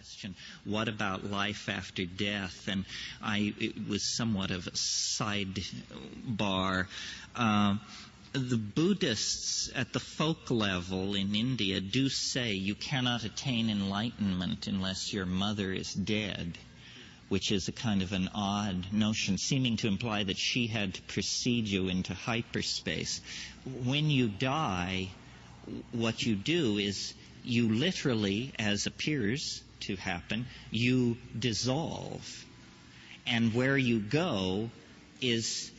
question, what about life after death? And it was somewhat of a sidebar. The Buddhists at the folk level in India do say you cannot attain enlightenment unless your mother is dead, which is a kind of an odd notion, seeming to imply that she had to precede you into hyperspace. When you die, what you do is you literally, as appears to happen, you dissolve. And where you go is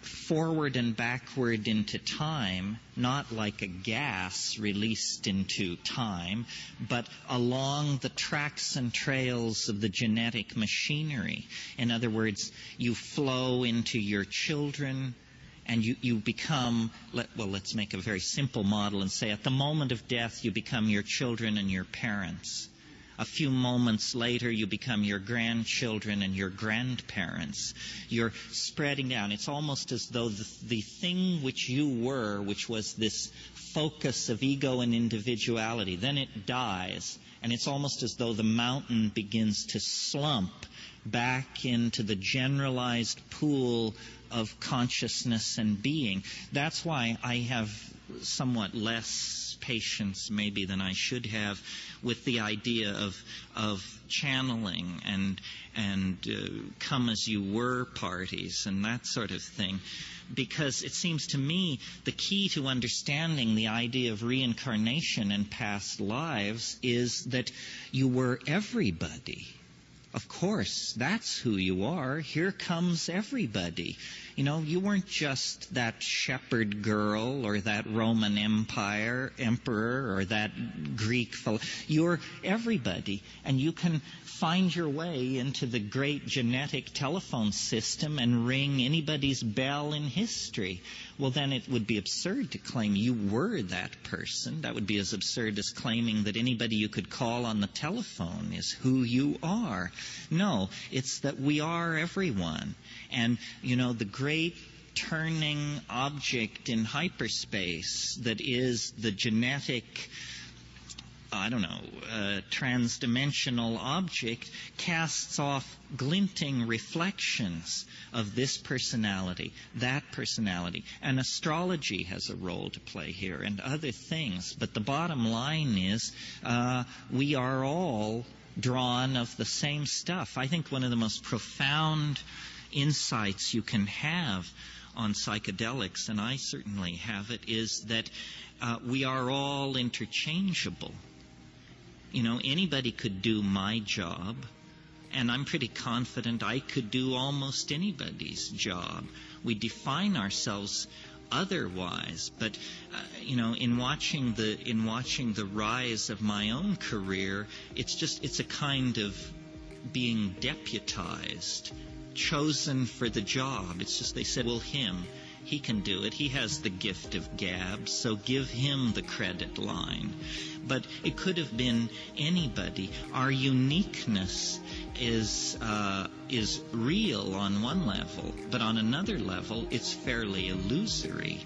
forward and backward into time, not like a gas released into time, but along the tracks and trails of the genetic machinery. In other words, you flow into your children, and you become, let's make a very simple model and say at the moment of death you become your children and your parents. A few moments later, you become your grandchildren and your grandparents. You're spreading down. It's almost as though the thing which you were, which was this focus of ego and individuality, then it dies, and it's almost as though the mountain begins to slump back into the generalized pool of consciousness and being. That's why I have somewhat less patience maybe than I should have with the idea of channeling and come as you were parties and that sort of thing, because it seems to me the key to understanding the idea of reincarnation and past lives is that you were everybody. Of course, that's who you are. Here comes everybody. You know, you weren't just that shepherd girl or that Roman emperor or that Greek fellow. You're everybody, and you can find your way into the great genetic telephone system and ring anybody's bell in history. Well, then it would be absurd to claim you were that person. That would be as absurd as claiming that anybody you could call on the telephone is who you are. No, it's that we are everyone. And, you know, the great turning object in hyperspace that is the genetic, transdimensional object casts off glinting reflections of this personality, that personality. And astrology has a role to play here and other things. But the bottom line is we are all drawn of the same stuff. I think one of the most profound insights you can have on psychedelics, and I certainly have it, is that we are all interchangeable. You know, anybody could do my job, and I'm pretty confident I could do almost anybody's job. We define ourselves otherwise, but in watching the rise of my own career, it's a kind of being deputized, chosen for the job. It's just they said, well, he can do it. He has the gift of gab, so give him the credit line. But it could have been anybody. Our uniqueness is real on one level, but on another level, it's fairly illusory.